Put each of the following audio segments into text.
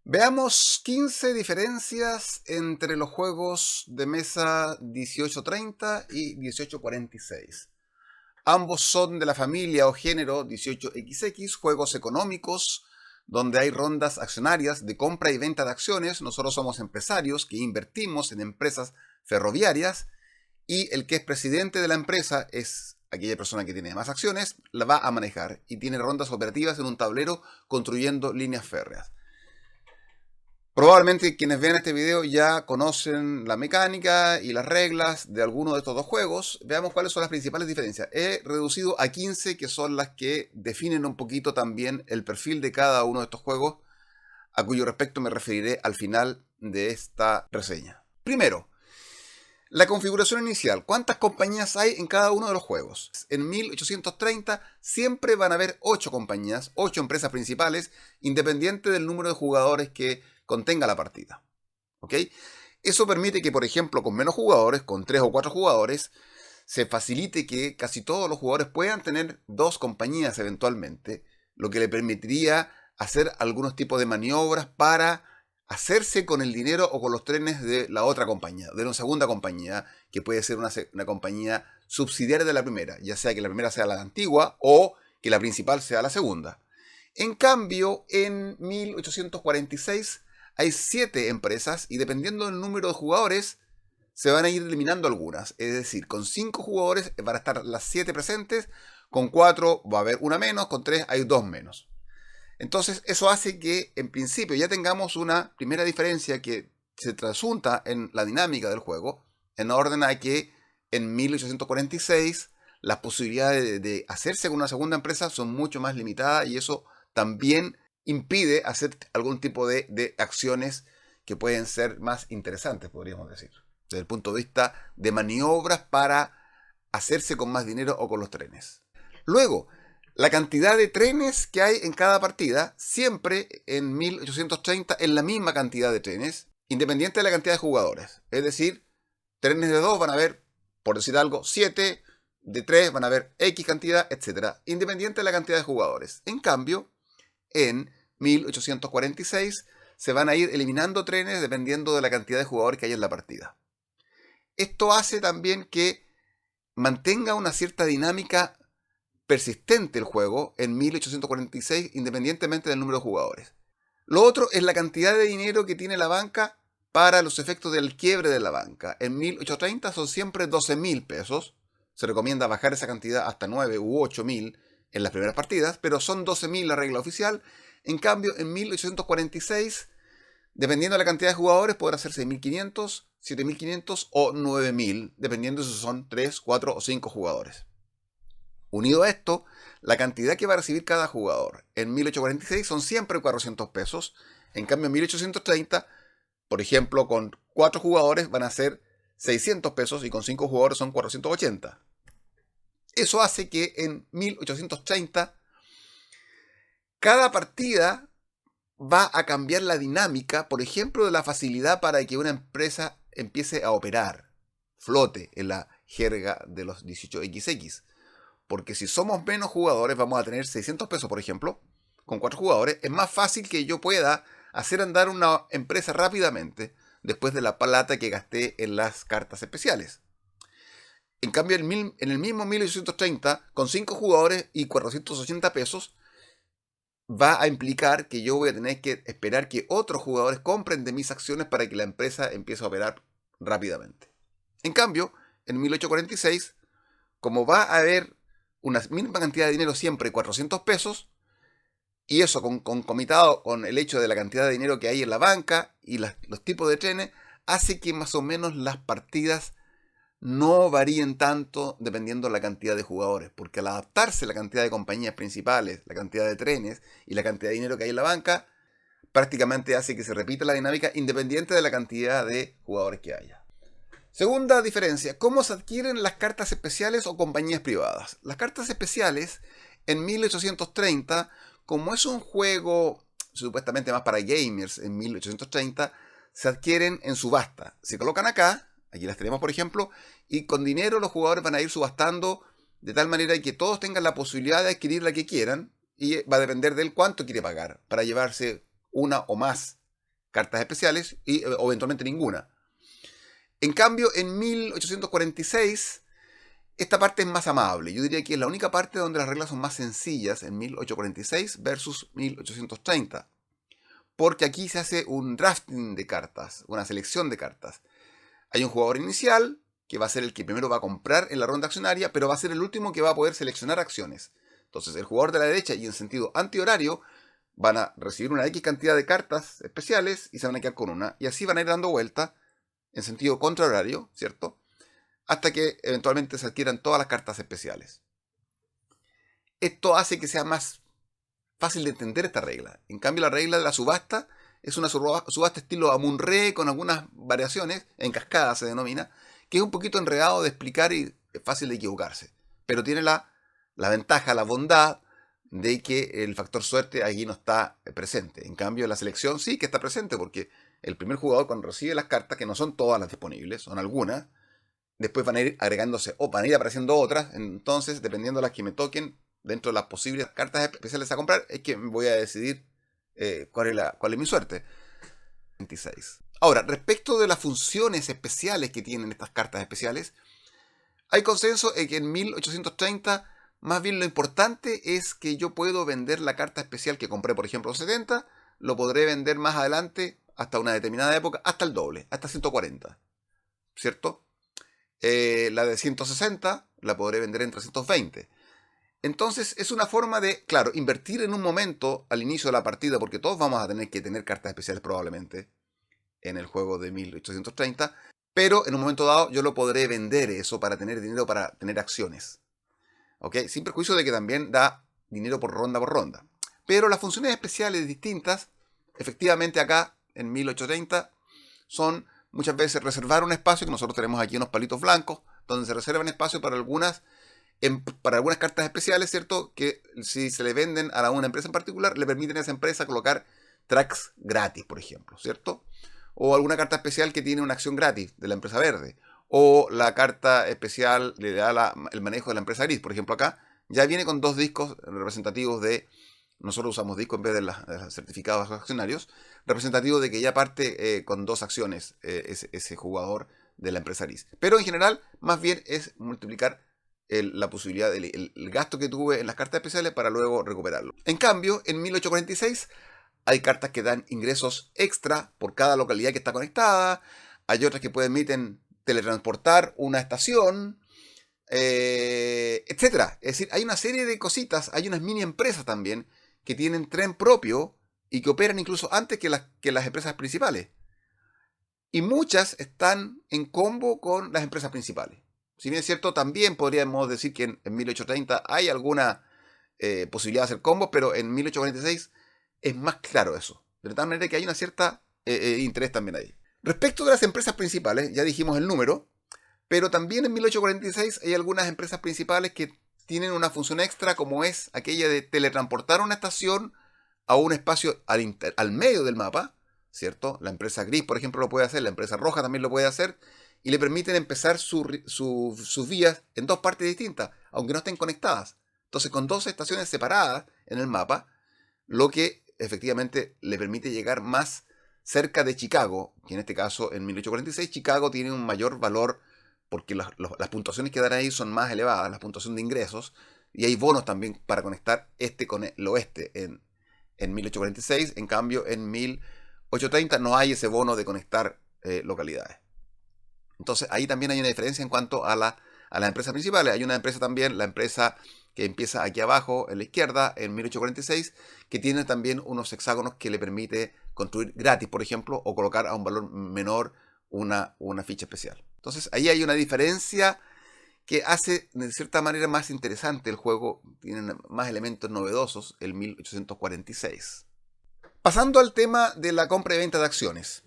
Veamos 15 diferencias entre los juegos de mesa 1830 y 1846. Ambos son de la familia o género 18XX, juegos económicos, donde hay rondas accionarias de compra y venta de acciones. Nosotros somos empresarios que invertimos en empresas ferroviarias y el que es presidente de la empresa es aquella persona que tiene más acciones, la va a manejar y tiene rondas operativas en un tablero construyendo líneas férreas. Probablemente quienes vean este video ya conocen la mecánica y las reglas de alguno de estos dos juegos. Veamos cuáles son las principales diferencias. He reducido a 15, que son las que definen un poquito también el perfil de cada uno de estos juegos, a cuyo respecto me referiré al final de esta reseña. Primero, la configuración inicial. ¿Cuántas compañías hay en cada uno de los juegos? En 1830 siempre van a haber 8 compañías, 8 empresas principales, independiente del número de jugadores que contenga la partida. ¿Ok? Eso permite que, por ejemplo, con menos jugadores, con 3 o 4 jugadores, se facilite que casi todos los jugadores puedan tener 2 compañías eventualmente, lo que le permitiría hacer algunos tipos de maniobras para hacerse con el dinero o con los trenes de la otra compañía, de una segunda compañía, que puede ser una compañía subsidiaria de la primera, ya sea que la primera sea la antigua o que la principal sea la segunda. En cambio, en 1846 hay 7 empresas y dependiendo del número de jugadores se van a ir eliminando algunas. Es decir, con 5 jugadores van a estar las 7 presentes, con 4 va a haber una menos, con 3 hay 2 menos. Entonces eso hace que en principio ya tengamos una primera diferencia que se trasunta en la dinámica del juego, en orden a que en 1846 las posibilidades de hacerse con una segunda empresa son mucho más limitadas y eso también impide hacer algún tipo de acciones que pueden ser más interesantes, podríamos decir, desde el punto de vista de maniobras para hacerse con más dinero o con los trenes. Luego, la cantidad de trenes que hay en cada partida, siempre en 1830 es la misma cantidad de trenes, independiente de la cantidad de jugadores. Es decir, trenes de 2 van a haber, por decir algo, 7, de 3 van a haber X cantidad, etc. Independiente de la cantidad de jugadores. En cambio, en 1846 se van a ir eliminando trenes dependiendo de la cantidad de jugadores que hay en la partida. Esto hace también que mantenga una cierta dinámica persistente el juego en 1846 independientemente del número de jugadores. Lo otro es la cantidad de dinero que tiene la banca para los efectos del quiebre de la banca. En 1830 son siempre 12.000 pesos. Se recomienda bajar esa cantidad hasta 9 u 8.000 en las primeras partidas, pero son 12.000 la regla oficial. En cambio, en 1846, dependiendo de la cantidad de jugadores, podrá ser 6.500, 7.500 o 9.000, dependiendo si son 3, 4 o 5 jugadores. Unido a esto, la cantidad que va a recibir cada jugador en 1846 son siempre 400 pesos. En cambio, en 1830, por ejemplo, con 4 jugadores van a ser 600 pesos y con 5 jugadores son 480. Eso hace que en 1830 cada partida va a cambiar la dinámica, por ejemplo, de la facilidad para que una empresa empiece a operar, flote en la jerga de los 18XX. Porque si somos menos jugadores, vamos a tener 600 pesos, por ejemplo, con 4 jugadores. Es más fácil que yo pueda hacer andar una empresa rápidamente después de la plata que gasté en las cartas especiales. En cambio, en el mismo 1830, con 5 jugadores y 480 pesos, va a implicar que yo voy a tener que esperar que otros jugadores compren de mis acciones para que la empresa empiece a operar rápidamente. En cambio, en 1846, como va a haber una misma cantidad de dinero siempre, 400 pesos, y eso concomitado con el hecho de la cantidad de dinero que hay en la banca y los tipos de trenes, hace que más o menos las partidas no varíen tanto dependiendo de la cantidad de jugadores, porque al adaptarse la cantidad de compañías principales, la cantidad de trenes y la cantidad de dinero que hay en la banca, prácticamente hace que se repita la dinámica independiente de la cantidad de jugadores que haya. Segunda diferencia, ¿cómo se adquieren las cartas especiales o compañías privadas? Las cartas especiales en 1830, como es un juego supuestamente más para gamers en 1830, se adquieren en subasta. Se colocan acá, aquí las tenemos por ejemplo, y con dinero los jugadores van a ir subastando de tal manera que todos tengan la posibilidad de adquirir la que quieran y va a depender del cuánto quiere pagar para llevarse una o más cartas especiales o eventualmente ninguna. En cambio, en 1846, esta parte es más amable. Yo diría que es la única parte donde las reglas son más sencillas en 1846 versus 1830. Porque aquí se hace un drafting de cartas, una selección de cartas. Hay un jugador inicial, que va a ser el que primero va a comprar en la ronda accionaria, pero va a ser el último que va a poder seleccionar acciones. Entonces, el jugador de la derecha y en sentido antihorario van a recibir una X cantidad de cartas especiales y se van a quedar con una. Y así van a ir dando vuelta en sentido contrahorario, ¿cierto? Hasta que eventualmente se adquieran todas las cartas especiales. Esto hace que sea más fácil de entender esta regla. En cambio, la regla de la subasta es una subasta estilo Amun-Re con algunas variaciones, en cascada se denomina, que es un poquito enredado de explicar y es fácil de equivocarse. Pero tiene la ventaja, la bondad de que el factor suerte allí no está presente. En cambio, la selección sí que está presente porque el primer jugador cuando recibe las cartas, que no son todas las disponibles, son algunas, después van a ir agregándose o van a ir apareciendo otras. Entonces, dependiendo de las que me toquen, dentro de las posibles cartas especiales a comprar, es que voy a decidir cuál es mi suerte. 26. Ahora, respecto de las funciones especiales que tienen estas cartas especiales, hay consenso en que en 1830 más bien lo importante es que yo puedo vender la carta especial que compré, por ejemplo, en 70, lo podré vender más adelante hasta una determinada época, hasta el doble, hasta 140, ¿cierto? La de 160 la podré vender en 320. Entonces es una forma de, claro, invertir en un momento al inicio de la partida, porque todos vamos a tener que tener cartas especiales probablemente en el juego de 1830, pero en un momento dado yo lo podré vender eso para tener dinero para tener acciones. ¿Ok? Sin perjuicio de que también da dinero por ronda. Pero las funciones especiales distintas, efectivamente acá en 1830, son muchas veces reservar un espacio, que nosotros tenemos aquí unos palitos blancos, donde se reservan espacio para algunas cartas especiales, ¿cierto? Que si se le venden a una empresa en particular, le permiten a esa empresa colocar tracks gratis, por ejemplo, ¿cierto? O alguna carta especial que tiene una acción gratis de la empresa verde. O la carta especial le da el manejo de la empresa gris. Por ejemplo, acá ya viene con 2 discos representativos de... Nosotros usamos discos en vez de los certificados accionarios. Representativos de que ya parte con 2 acciones ese jugador de la empresa gris. Pero en general, más bien es multiplicar la posibilidad, el gasto que tuve en las cartas especiales para luego recuperarlo. En cambio, en 1846 hay cartas que dan ingresos extra por cada localidad que está conectada. Hay otras que permiten teletransportar una estación, etcétera. Es decir, hay una serie de cositas, hay unas mini empresas también que tienen tren propio y que operan incluso antes que las empresas principales. Y muchas están en combo con las empresas principales. Si bien es cierto, también podríamos decir que en 1830 hay alguna posibilidad de hacer combos, pero en 1846 es más claro eso. De tal manera que hay una cierta interés también ahí. Respecto de las empresas principales, ya dijimos el número, pero también en 1846 hay algunas empresas principales que tienen una función extra, como es aquella de teletransportar una estación a un espacio al medio del mapa, ¿cierto? La empresa gris, por ejemplo, lo puede hacer, la empresa roja también lo puede hacer, y le permiten empezar sus vías en 2 partes distintas, aunque no estén conectadas. Entonces, con 2 estaciones separadas en el mapa, lo que efectivamente le permite llegar más cerca de Chicago, que en este caso en 1846 Chicago tiene un mayor valor porque las puntuaciones que dan ahí son más elevadas, la puntuación de ingresos, y hay bonos también para conectar este con el oeste en 1846, en cambio en 1830 no hay ese bono de conectar localidades. Entonces ahí también hay una diferencia en cuanto a las empresas principales. Hay una empresa también, la empresa que empieza aquí abajo en la izquierda en 1846, que tiene también unos hexágonos que le permite construir gratis, por ejemplo, o colocar a un valor menor una ficha especial. Entonces ahí hay una diferencia que hace de cierta manera más interesante el juego, tiene más elementos novedosos el 1846. Pasando al tema de la compra y venta de acciones.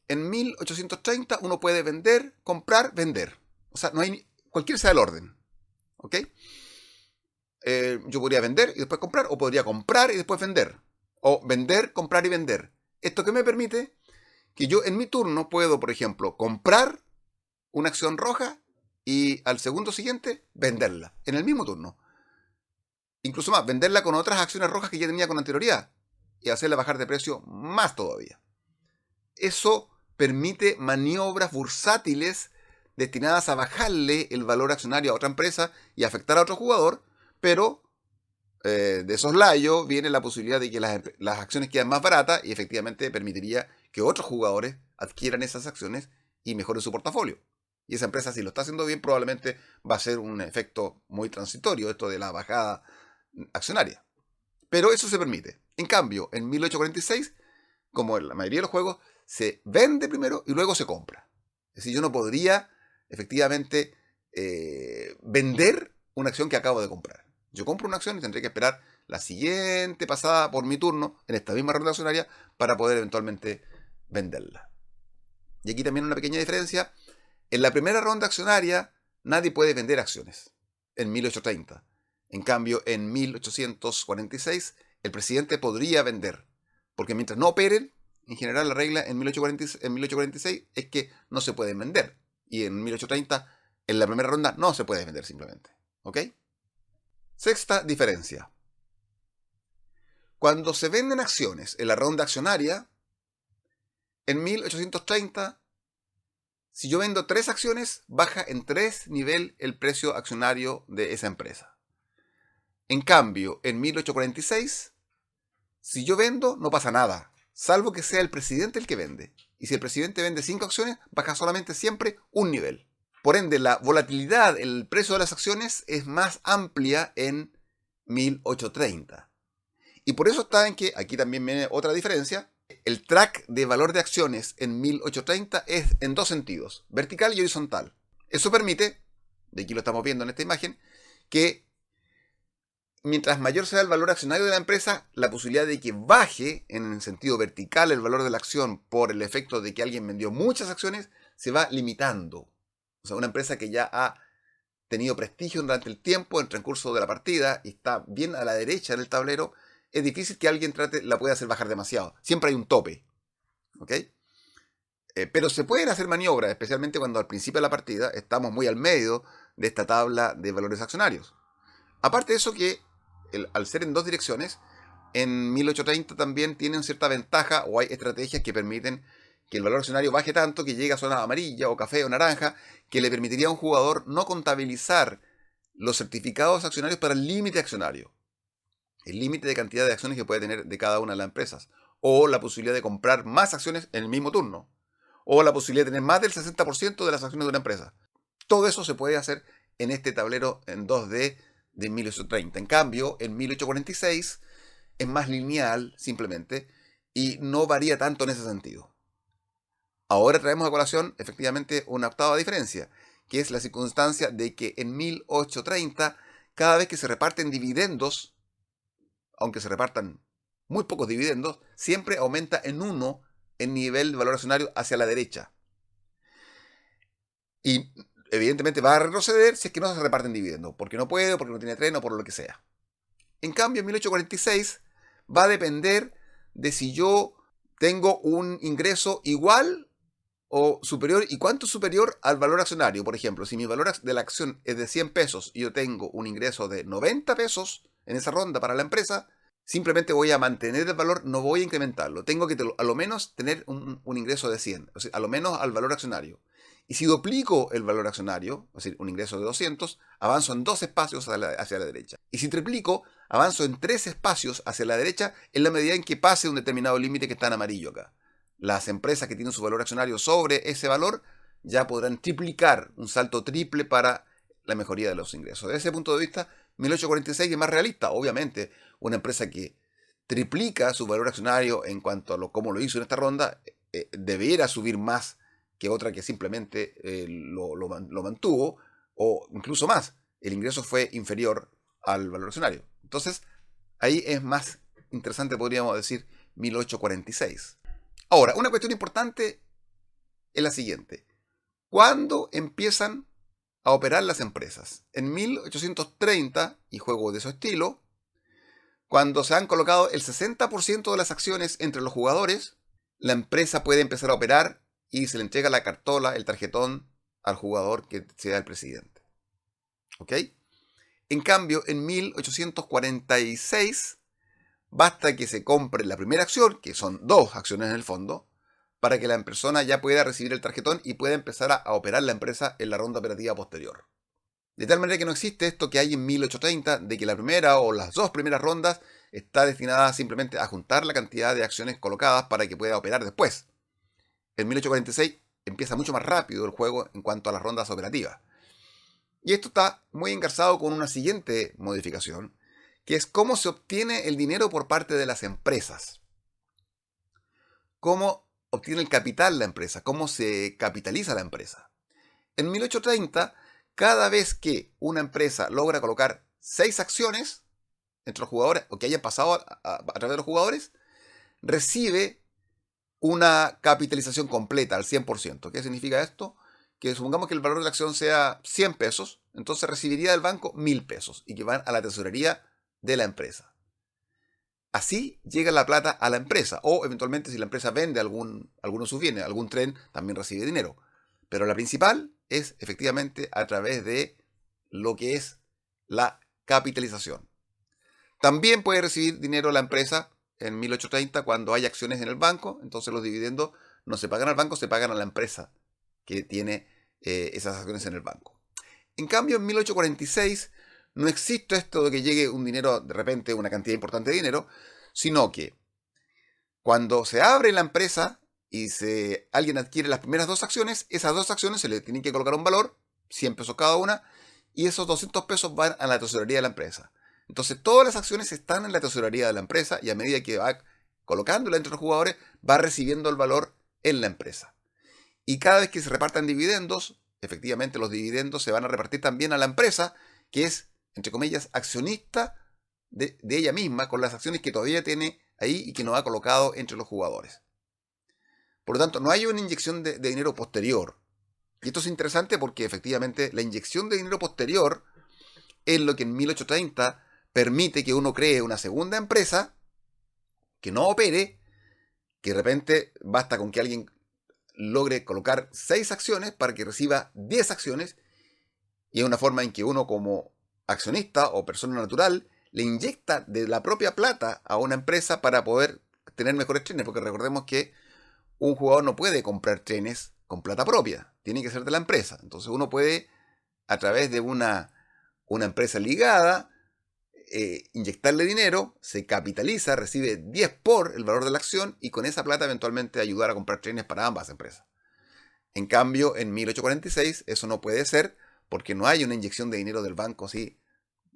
En 1830 uno puede vender, comprar, vender. O sea, no hay cualquier sea el orden. ¿Ok? Yo podría vender y después comprar, o podría comprar y después vender. O vender, comprar y vender. ¿Esto qué me permite? Que yo en mi turno puedo, por ejemplo, comprar una acción roja y al segundo siguiente venderla, en el mismo turno. Incluso más, venderla con otras acciones rojas que ya tenía con anterioridad y hacerla bajar de precio más todavía. eso permite maniobras bursátiles destinadas a bajarle el valor accionario a otra empresa y afectar a otro jugador, pero de soslayo viene la posibilidad de que las acciones quedan más baratas y efectivamente permitiría que otros jugadores adquieran esas acciones y mejoren su portafolio. Y esa empresa, si lo está haciendo bien, probablemente va a ser un efecto muy transitorio, esto de la bajada accionaria. Pero eso se permite. En cambio, en 1846, como en la mayoría de los juegos, se vende primero y luego se compra. Es decir, yo no podría efectivamente vender una acción que acabo de comprar. Yo compro una acción y tendré que esperar la siguiente pasada por mi turno en esta misma ronda accionaria para poder eventualmente venderla. Y aquí también una pequeña diferencia. En la primera ronda accionaria nadie puede vender acciones en 1830. En cambio, en 1846 el presidente podría vender. Porque mientras no operen, en general la regla en 1846 es que no se pueden vender. Y en 1830, en la primera ronda, no se puede vender simplemente. ¿Ok? Sexta diferencia. Cuando se venden acciones en la ronda accionaria, en 1830, si yo vendo 3 acciones, baja en 3 niveles el precio accionario de esa empresa. En cambio, en 1846, si yo vendo, no pasa nada, salvo que sea el presidente el que vende. Y si el presidente vende 5 acciones, baja solamente siempre un nivel. Por ende, la volatilidad, el precio de las acciones es más amplia en 1830. Y por eso está en que, aquí también viene otra diferencia, el track de valor de acciones en 1830 es en dos sentidos, vertical y horizontal. Eso permite, de aquí lo estamos viendo en esta imagen, que mientras mayor sea el valor accionario de la empresa, la posibilidad de que baje en el sentido vertical el valor de la acción por el efecto de que alguien vendió muchas acciones se va limitando. O sea, una empresa que ya ha tenido prestigio durante el tiempo, en el transcurso de la partida, y está bien a la derecha del tablero, es difícil que alguien la pueda hacer bajar demasiado. Siempre hay un tope. ¿Ok? Pero se pueden hacer maniobras, especialmente cuando al principio de la partida estamos muy al medio de esta tabla de valores accionarios. Aparte de eso que, al ser en dos direcciones, en 1830 también tienen cierta ventaja o hay estrategias que permiten que el valor accionario baje tanto que llegue a zona amarilla o café o naranja, que le permitiría a un jugador no contabilizar los certificados accionarios para el límite accionario. El límite de cantidad de acciones que puede tener de cada una de las empresas. O la posibilidad de comprar más acciones en el mismo turno. O la posibilidad de tener más del 60% de las acciones de una empresa. Todo eso se puede hacer en este tablero en 2D de 1830. En cambio, en 1846 es más lineal simplemente y no varía tanto en ese sentido. Ahora traemos a colación efectivamente una octava diferencia, que es la circunstancia de que en 1830 cada vez que se reparten dividendos, aunque se repartan muy pocos dividendos, siempre aumenta en 1 el nivel de valor accionario hacia la derecha. Y evidentemente va a retroceder si es que no se reparten dividendos, porque no puede, porque no tiene tren o por lo que sea. En cambio, en 1846 va a depender de si yo tengo un ingreso igual o superior, y cuánto superior al valor accionario. Por ejemplo, si mi valor de la acción es de 100 pesos y yo tengo un ingreso de 90 pesos en esa ronda para la empresa, simplemente voy a mantener el valor, no voy a incrementarlo. Tengo que a lo menos tener un ingreso de 100, o sea, a lo menos al valor accionario. Y si duplico el valor accionario, es decir, un ingreso de 200, avanzo en 2 espacios hacia la derecha. Y si triplico, avanzo en 3 espacios hacia la derecha en la medida en que pase un determinado límite que está en amarillo acá. Las empresas que tienen su valor accionario sobre ese valor ya podrán triplicar, un salto triple para la mejoría de los ingresos. Desde ese punto de vista, 1846 es más realista. Obviamente, una empresa que triplica su valor accionario en cuanto a cómo lo hizo en esta ronda, debiera subir más que otra que simplemente lo mantuvo, o incluso más. El ingreso fue inferior al valor accionario. Entonces, ahí es más interesante, podríamos decir, 1846. Ahora, una cuestión importante es la siguiente. ¿Cuándo empiezan a operar las empresas? En 1830, y juego de su estilo, cuando se han colocado el 60% de las acciones entre los jugadores, la empresa puede empezar a operar y se le entrega la cartola, el tarjetón, al jugador que sea el presidente. ¿Ok? En cambio, en 1846, basta que se compre la primera acción, que son 2 acciones en el fondo, para que la persona ya pueda recibir el tarjetón y pueda empezar a operar la empresa en la ronda operativa posterior. De tal manera que no existe esto que hay en 1830, de que la primera o las dos primeras rondas está destinada simplemente a juntar la cantidad de acciones colocadas para que pueda operar después. En 1846 empieza mucho más rápido el juego en cuanto a las rondas operativas. Y esto está muy engarzado con una siguiente modificación, que es cómo se obtiene el dinero por parte de las empresas. Cómo obtiene el capital la empresa, cómo se capitaliza la empresa. En 1830, cada vez que una empresa logra colocar 6 acciones entre los jugadores, o que hayan pasado a través de los jugadores, recibe una capitalización completa al 100%. ¿Qué significa esto? Que supongamos que el valor de la acción sea 100 pesos, entonces recibiría del banco 1000 pesos y que van a la tesorería de la empresa. Así llega la plata a la empresa, o eventualmente si la empresa vende alguno de sus bienes, algún tren, también recibe dinero. Pero la principal es efectivamente a través de lo que es la capitalización. También puede recibir dinero la empresa en 1830 cuando hay acciones en el banco, entonces los dividendos no se pagan al banco, se pagan a la empresa que tiene esas acciones en el banco. En cambio, en 1846 no existe esto de que llegue un dinero, de repente una cantidad importante de dinero, sino que cuando se abre la empresa y alguien adquiere las primeras 2 acciones, esas 2 acciones se le tienen que colocar un valor, 100 pesos cada una, y esos 200 pesos van a la tesorería de la empresa. Entonces todas las acciones están en la tesorería de la empresa y a medida que va colocándola entre los jugadores, va recibiendo el valor en la empresa. Y cada vez que se repartan dividendos, efectivamente los dividendos se van a repartir también a la empresa, que es, entre comillas, accionista de ella misma, con las acciones que todavía tiene ahí y que no ha colocado entre los jugadores. Por lo tanto, no hay una inyección de dinero posterior. Y esto es interesante porque efectivamente la inyección de dinero posterior es lo que en 1830 permite que uno cree una segunda empresa que no opere, que de repente basta con que alguien logre colocar 6 acciones para que reciba 10 acciones, y es una forma en que uno como accionista o persona natural le inyecta de la propia plata a una empresa para poder tener mejores trenes, porque recordemos que un jugador no puede comprar trenes con plata propia, tiene que ser de la empresa. Entonces uno puede, a través de una empresa ligada, inyectarle dinero, se capitaliza, recibe 10 por el valor de la acción y con esa plata eventualmente ayudar a comprar trenes para ambas empresas. En cambio, en 1846 eso no puede ser porque no hay una inyección de dinero del banco así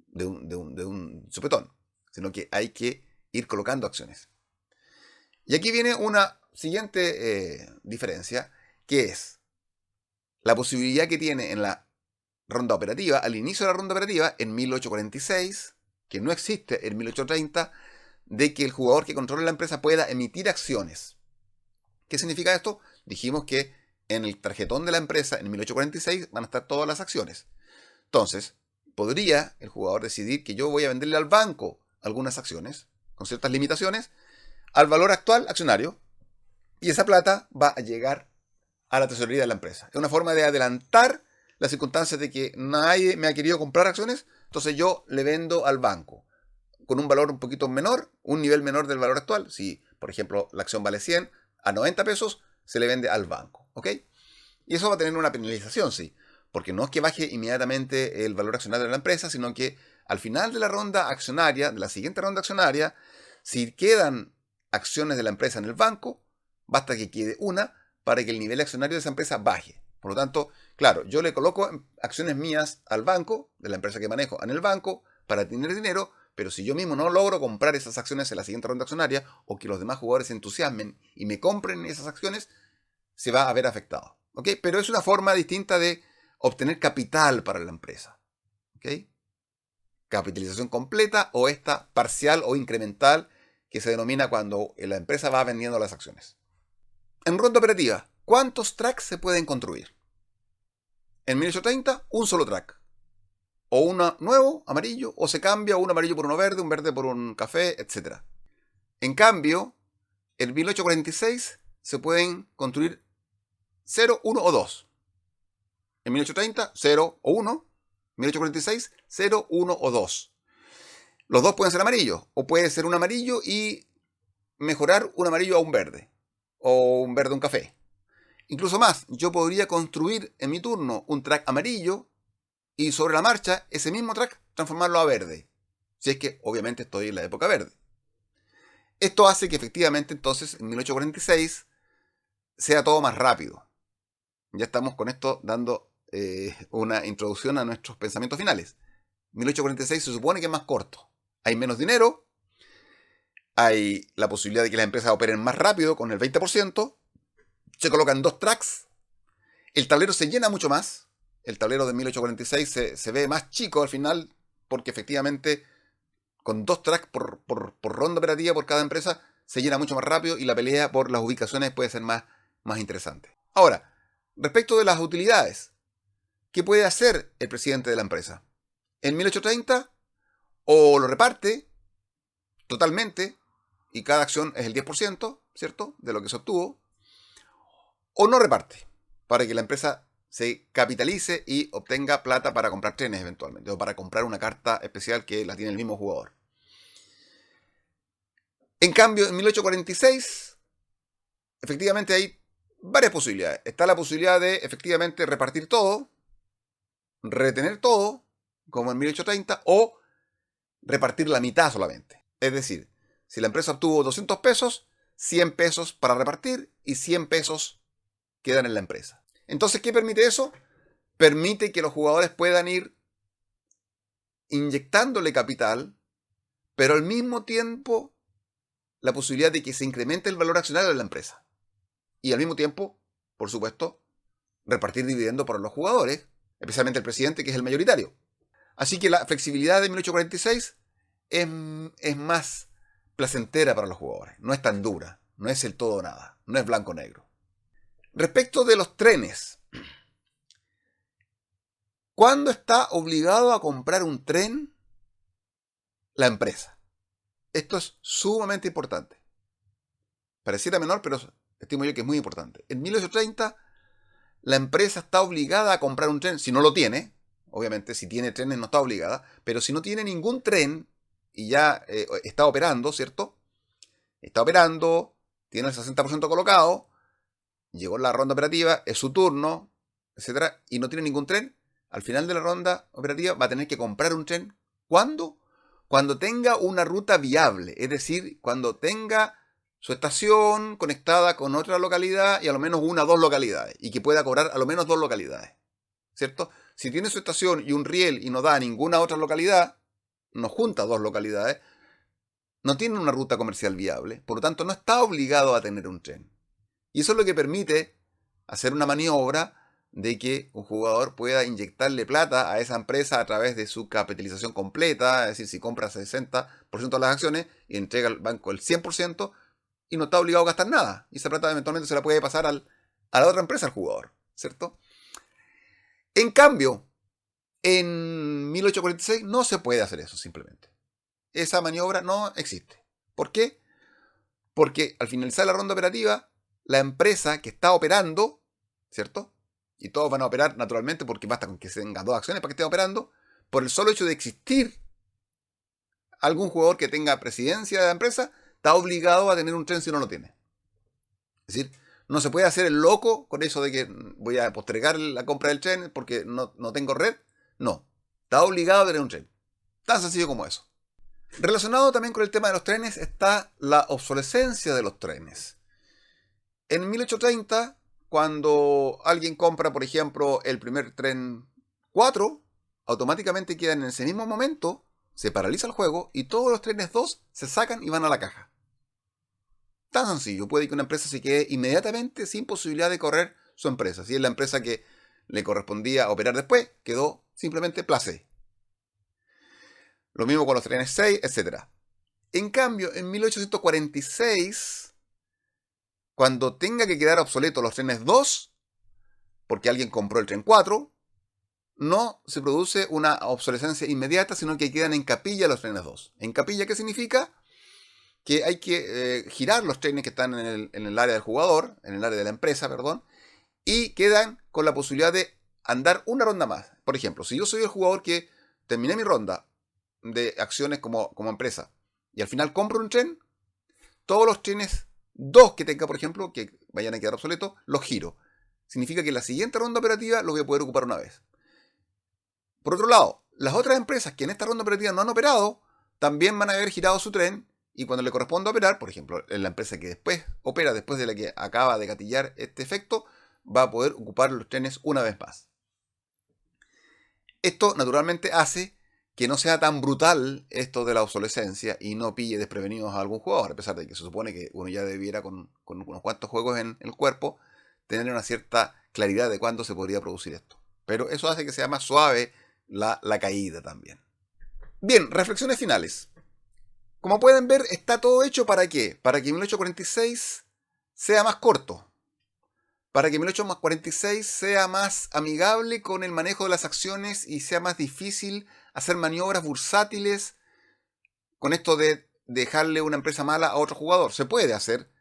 de un sopetón, sino que hay que ir colocando acciones. Y aquí viene una siguiente diferencia, que es la posibilidad que tiene en la ronda operativa, al inicio de la ronda operativa, en 1846, que no existe en 1830, de que el jugador que controla la empresa pueda emitir acciones. ¿Qué significa esto? Dijimos que en el tarjetón de la empresa, en 1846, van a estar todas las acciones. Entonces, podría el jugador decidir que yo voy a venderle al banco algunas acciones, con ciertas limitaciones, al valor actual accionario, y esa plata va a llegar a la tesorería de la empresa. Es una forma de adelantar las circunstancias de que nadie me ha querido comprar acciones, entonces yo le vendo al banco con un valor un poquito menor, un nivel menor del valor actual. Si, por ejemplo, la acción vale 100, a 90 pesos se le vende al banco, ¿ok? Y eso va a tener una penalización, sí, porque no es que baje inmediatamente el valor accionario de la empresa, sino que al final de la ronda accionaria, de la siguiente ronda accionaria, si quedan acciones de la empresa en el banco, basta que quede una para que el nivel accionario de esa empresa baje. Por lo tanto, claro, yo le coloco acciones mías al banco, de la empresa que manejo, en el banco, para tener dinero, pero si yo mismo no logro comprar esas acciones en la siguiente ronda accionaria, o que los demás jugadores se entusiasmen y me compren esas acciones, se va a ver afectado. ¿Ok? Pero es una forma distinta de obtener capital para la empresa. ¿Ok? Capitalización completa o esta parcial o incremental que se denomina cuando la empresa va vendiendo las acciones. En ronda operativa, ¿cuántos tracks se pueden construir? En 1830, un solo track. O uno nuevo, amarillo, o se cambia un amarillo por uno verde, un verde por un café, etc. En cambio, en 1846 se pueden construir 0, 1 o 2. En 1830, 0 o 1. En 1846, 0, 1 o 2. Los dos pueden ser amarillos, o puede ser un amarillo y mejorar un amarillo a un verde. o un verde un café. Incluso más, yo podría construir en mi turno un track amarillo y sobre la marcha ese mismo track transformarlo a verde. Si es que obviamente estoy en la época verde. Esto hace que efectivamente entonces en 1846 sea todo más rápido. Ya estamos con esto dando una introducción a nuestros pensamientos finales. 1846 se supone que es más corto. Hay menos dinero, hay la posibilidad de que las empresas operen más rápido con el 20%, se colocan dos tracks, el tablero se llena mucho más, el tablero de 1846 se ve más chico al final porque efectivamente con dos tracks por ronda operativa por cada empresa se llena mucho más rápido y la pelea por las ubicaciones puede ser más interesante. Ahora, respecto de las utilidades, ¿qué puede hacer el presidente de la empresa? En 1830 o lo reparte totalmente y cada acción es el 10%, ¿cierto? De lo que se obtuvo, o no reparte para que la empresa se capitalice y obtenga plata para comprar trenes eventualmente o para comprar una carta especial que la tiene el mismo jugador. En cambio, en 1846, efectivamente hay varias posibilidades. Está la posibilidad de efectivamente repartir todo, retener todo, como en 1830, o repartir la mitad solamente. Es decir, si la empresa obtuvo 200 pesos, 100 pesos para repartir y 100 pesos quedan en la empresa. Entonces, ¿qué permite eso? Permite que los jugadores puedan ir inyectándole capital, pero al mismo tiempo la posibilidad de que se incremente el valor accionario de la empresa. Y al mismo tiempo, por supuesto, repartir dividendos para los jugadores, especialmente el presidente, que es el mayoritario. Así que la flexibilidad de 1846 es más placentera para los jugadores. No es tan dura, no es el todo o nada, no es blanco-negro. Respecto de los trenes, ¿cuándo está obligado a comprar un tren la empresa? Esto es sumamente importante. Pareciera menor, pero estimo yo que es muy importante. En 1830, la empresa está obligada a comprar un tren, si no lo tiene, obviamente si tiene trenes no está obligada, pero si no tiene ningún tren y ya está operando, ¿cierto? Está operando, tiene el 60% colocado, llegó la ronda operativa, es su turno, etcétera, y no tiene ningún tren, al final de la ronda operativa va a tener que comprar un tren. ¿Cuándo? Cuando tenga una ruta viable, es decir, cuando tenga su estación conectada con otra localidad y a lo menos una o dos localidades, y que pueda cobrar a lo menos dos localidades, ¿cierto? Si tiene su estación y un riel y no da a ninguna otra localidad, no junta dos localidades, no tiene una ruta comercial viable, por lo tanto no está obligado a tener un tren. Y eso es lo que permite hacer una maniobra de que un jugador pueda inyectarle plata a esa empresa a través de su capitalización completa, es decir, si compra 60% de las acciones y entrega al banco el 100% y no está obligado a gastar nada. Y esa plata eventualmente se la puede pasar a la otra empresa al jugador, ¿cierto? En cambio, en 1846 no se puede hacer eso simplemente. Esa maniobra no existe. ¿Por qué? Porque al finalizar la ronda operativa, la empresa que está operando, ¿cierto? Y todos van a operar naturalmente porque basta con que se tengan dos acciones para que estén operando, por el solo hecho de existir algún jugador que tenga presidencia de la empresa, está obligado a tener un tren si no lo tiene. Es decir, no se puede hacer el loco con eso de que voy a postergar la compra del tren porque no tengo red. No, está obligado a tener un tren. Tan sencillo como eso. Relacionado también con el tema de los trenes está la obsolescencia de los trenes. En 1830, cuando alguien compra, por ejemplo, el primer tren 4, automáticamente queda en ese mismo momento, se paraliza el juego y todos los trenes 2 se sacan y van a la caja. Tan sencillo, puede que una empresa se quede inmediatamente sin posibilidad de correr su empresa. Si es la empresa que le correspondía operar después, quedó simplemente placé. Lo mismo con los trenes 6, etc. En cambio, en 1846, cuando tenga que quedar obsoletos los trenes 2, porque alguien compró el tren 4, no se produce una obsolescencia inmediata, sino que quedan en capilla los trenes 2. ¿En capilla qué significa? Que hay que girar los trenes que están en el área del jugador, en el área de la empresa, perdón, y quedan con la posibilidad de andar una ronda más. Por ejemplo, si yo soy el jugador que terminé mi ronda de acciones como empresa y al final compro un tren, todos los trenes 2 que tenga, por ejemplo, que vayan a quedar obsoletos, los giro. Significa que en la siguiente ronda operativa lo voy a poder ocupar una vez. Por otro lado, las otras empresas que en esta ronda operativa no han operado, también van a haber girado su tren, y cuando le corresponda operar, por ejemplo, en la empresa que después opera, después de la que acaba de gatillar este efecto, va a poder ocupar los trenes una vez más. Esto naturalmente hace que no sea tan brutal esto de la obsolescencia y no pille desprevenidos a algún jugador, a pesar de que se supone que uno ya debiera con unos cuantos juegos en el cuerpo tener una cierta claridad de cuándo se podría producir esto. Pero eso hace que sea más suave la caída también. Bien, reflexiones finales. Como pueden ver, está todo hecho ¿para qué? Para que 1846 sea más corto. Para que 1846 sea más amigable con el manejo de las acciones y sea más difícil hacer maniobras bursátiles con esto de dejarle una empresa mala a otro jugador. Se puede hacer,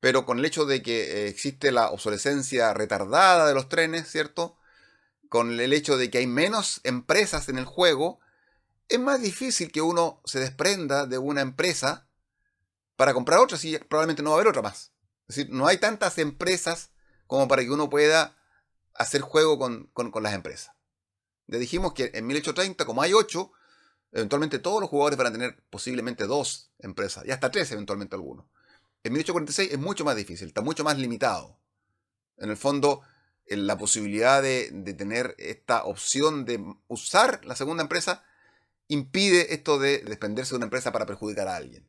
pero con el hecho de que existe la obsolescencia retardada de los trenes, ¿cierto? Con el hecho de que hay menos empresas en el juego, es más difícil que uno se desprenda de una empresa para comprar otra, si probablemente no va a haber otra más. Es decir, no hay tantas empresas como para que uno pueda hacer juego con las empresas. Le dijimos que en 1830, como hay 8, eventualmente todos los jugadores van a tener posiblemente 2 empresas, y hasta 3 eventualmente algunos. En 1846 es mucho más difícil, está mucho más limitado. En el fondo, la posibilidad de tener esta opción de usar la segunda empresa impide esto de desprenderse de una empresa para perjudicar a alguien.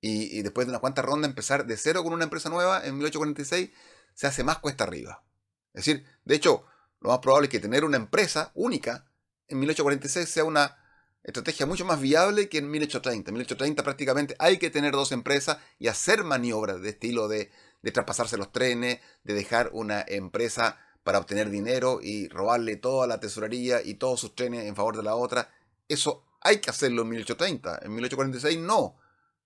Y después de unas cuantas rondas empezar de cero con una empresa nueva en 1846 se hace más cuesta arriba. Es decir, de hecho, lo más probable es que tener una empresa única en 1846 sea una estrategia mucho más viable que en 1830. En 1830 prácticamente hay que tener 2 empresas y hacer maniobras de estilo de traspasarse los trenes, de dejar una empresa para obtener dinero y robarle toda la tesorería y todos sus trenes en favor de la otra. Eso hay que hacerlo en 1830. En 1846 no.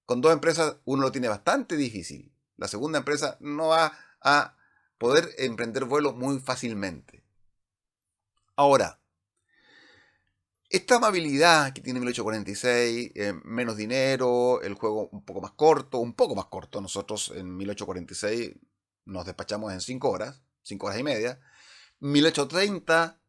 Con 2 empresas uno lo tiene bastante difícil. La segunda empresa no va a poder emprender vuelo muy fácilmente. Ahora, esta amabilidad que tiene 1846, menos dinero, el juego un poco más corto. Nosotros en 1846 nos despachamos en 5 horas, 5 horas y media. 1830,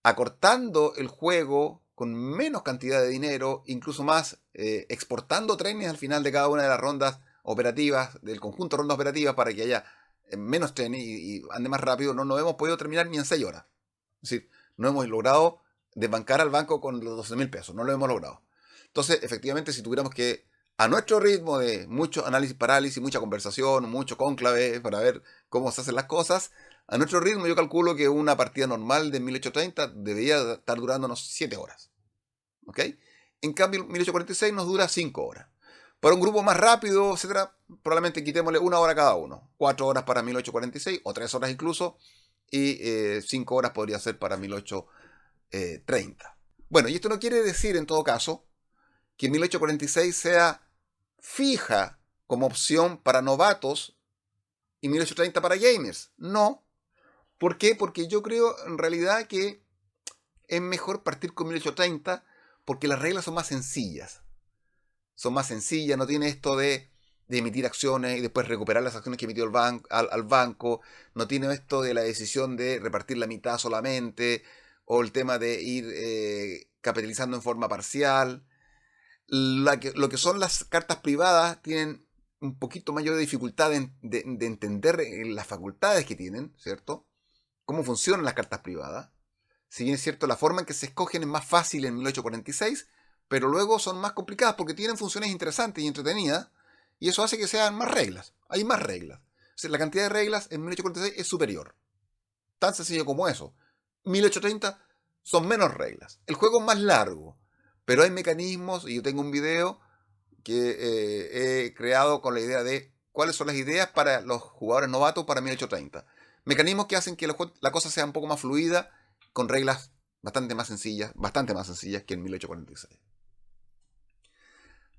acortando el juego con menos cantidad de dinero, incluso más, exportando trenes al final de cada una de las rondas operativas, del conjunto de rondas operativas, para que haya menos trenes y ande más rápido, no nos hemos podido terminar ni en 6 horas. Es decir, no hemos logrado desbancar al banco con los 12.000 pesos, no lo hemos logrado. Entonces, efectivamente, si tuviéramos que, a nuestro ritmo de mucho análisis, parálisis, mucha conversación, mucho cónclave para ver cómo se hacen las cosas, a nuestro ritmo yo calculo que una partida normal de 1830 debería estar durando unos 7 horas. ¿Ok? En cambio, 1846 nos dura 5 horas. Para un grupo más rápido, etcétera, probablemente quitémosle 1 hora cada uno. 4 horas para 1846 o 3 horas incluso, y 5 horas podría ser para 1830. Bueno, y esto no quiere decir en todo caso que 1846 sea fija como opción para novatos y 1830 para gamers. No. ¿Por qué? Porque yo creo en realidad que es mejor partir con 1830 porque las reglas son más sencillas. Son más sencillas, no tiene esto de emitir acciones y después recuperar las acciones que emitió al banco. No tiene esto de la decisión de repartir la mitad solamente, o el tema de ir capitalizando en forma parcial. Lo que son las cartas privadas tienen un poquito mayor de dificultad de entender las facultades que tienen, ¿cierto? Cómo funcionan las cartas privadas. Si bien es cierto, la forma en que se escogen es más fácil en 1846, pero luego son más complicadas porque tienen funciones interesantes y entretenidas, y eso hace que sean más reglas. Hay más reglas. O sea, la cantidad de reglas en 1846 es superior. Tan sencillo como eso. 1830 son menos reglas. El juego es más largo, pero hay mecanismos, y yo tengo un video que he creado con la idea de cuáles son las ideas para los jugadores novatos para 1830. Mecanismos que hacen que la cosa sea un poco más fluida, con reglas bastante más sencillas que en 1846.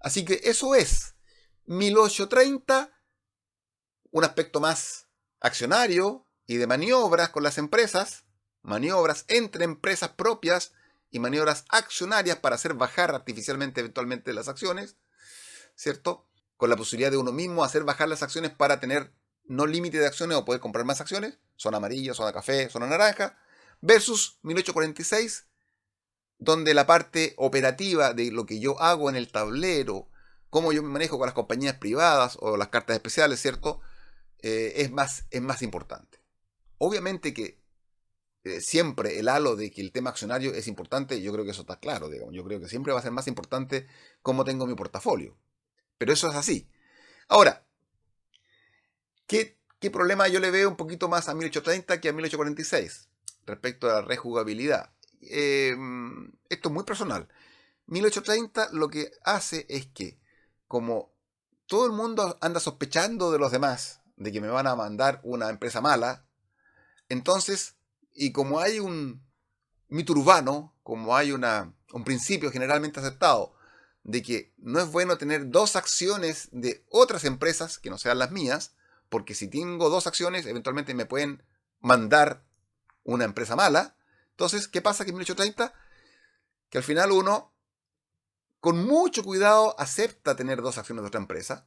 Así que eso es 1830, un aspecto más accionario y de maniobras con las empresas, maniobras entre empresas propias y maniobras accionarias para hacer bajar artificialmente eventualmente las acciones, ¿cierto? con la posibilidad de uno mismo hacer bajar las acciones para tener no límite de acciones o poder comprar más acciones, zona amarilla, zona café, zona naranja, versus 1846, donde la parte operativa de lo que yo hago en el tablero, cómo yo me manejo con las compañías privadas o las cartas especiales, ¿cierto? Es más importante. Obviamente que siempre el halo de que el tema accionario es importante, yo creo que eso está claro, digamos. Yo creo que siempre va a ser más importante cómo tengo mi portafolio. Pero eso es así. Ahora, ¿qué problema yo le veo un poquito más a 1830 que a 1846 respecto a la rejugabilidad? Esto es muy personal. 1830 lo que hace es que, como todo el mundo anda sospechando de los demás, de que me van a mandar una empresa mala, entonces, y como hay un mito urbano, como hay un principio generalmente aceptado, de que no es bueno tener dos acciones de otras empresas que no sean las mías, porque si tengo dos acciones, eventualmente me pueden mandar una empresa mala. Entonces, ¿qué pasa que en 1830? Que al final uno, con mucho cuidado, acepta tener dos acciones de otra empresa,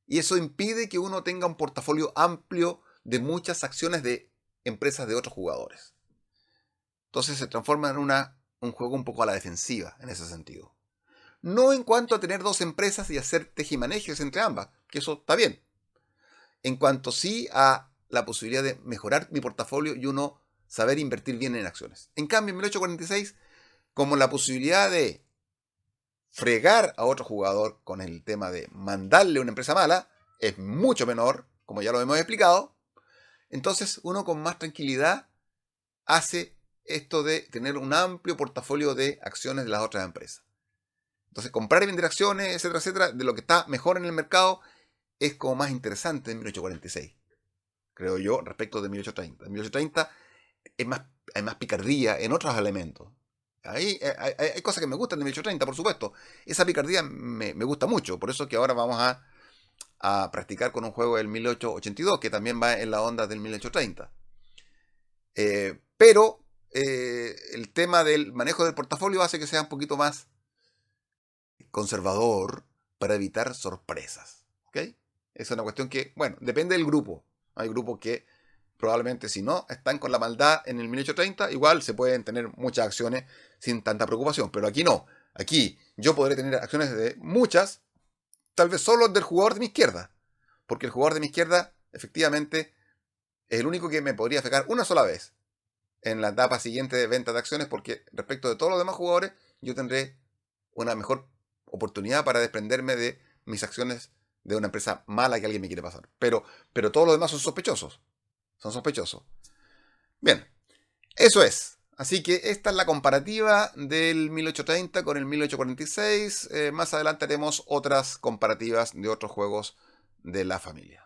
y eso impide que uno tenga un portafolio amplio de muchas acciones de empresas de otros jugadores. Entonces se transforma en un juego un poco a la defensiva en ese sentido. No en cuanto a tener dos empresas y hacer tejimanejes entre ambas, que eso está bien. En cuanto sí a la posibilidad de mejorar mi portafolio y uno saber invertir bien en acciones. En cambio, en 1846, como la posibilidad de fregar a otro jugador con el tema de mandarle una empresa mala es mucho menor, como ya lo hemos explicado, entonces uno con más tranquilidad hace esto de tener un amplio portafolio de acciones de las otras empresas. Entonces, comprar y vender acciones, etcétera, etcétera, de lo que está mejor en el mercado, es como más interesante en 1846, creo yo, respecto de 1830. En 1830 hay más picardía en otros elementos. Hay cosas que me gustan de 1830, por supuesto. Esa picardía me gusta mucho, por eso es que ahora vamos a practicar con un juego del 1882, que también va en la onda del 1830. Pero el tema del manejo del portafolio hace que sea un poquito más conservador para evitar sorpresas. ¿Ok? Esa es una cuestión que, bueno, depende del grupo. Hay grupos que probablemente si no están con la maldad en el 1830, igual se pueden tener muchas acciones sin tanta preocupación. Pero aquí no. Aquí yo podré tener acciones de muchas, tal vez solo del jugador de mi izquierda. Porque el jugador de mi izquierda, efectivamente, es el único que me podría afectar una sola vez en la etapa siguiente de venta de acciones, porque respecto de todos los demás jugadores, yo tendré una mejor oportunidad para desprenderme de mis acciones de una empresa mala que alguien me quiere pasar. Pero todos los demás son sospechosos. Son sospechosos. Bien, eso es. Así que esta es la comparativa del 1830 con el 1846. Más adelante haremos otras comparativas de otros juegos de la familia.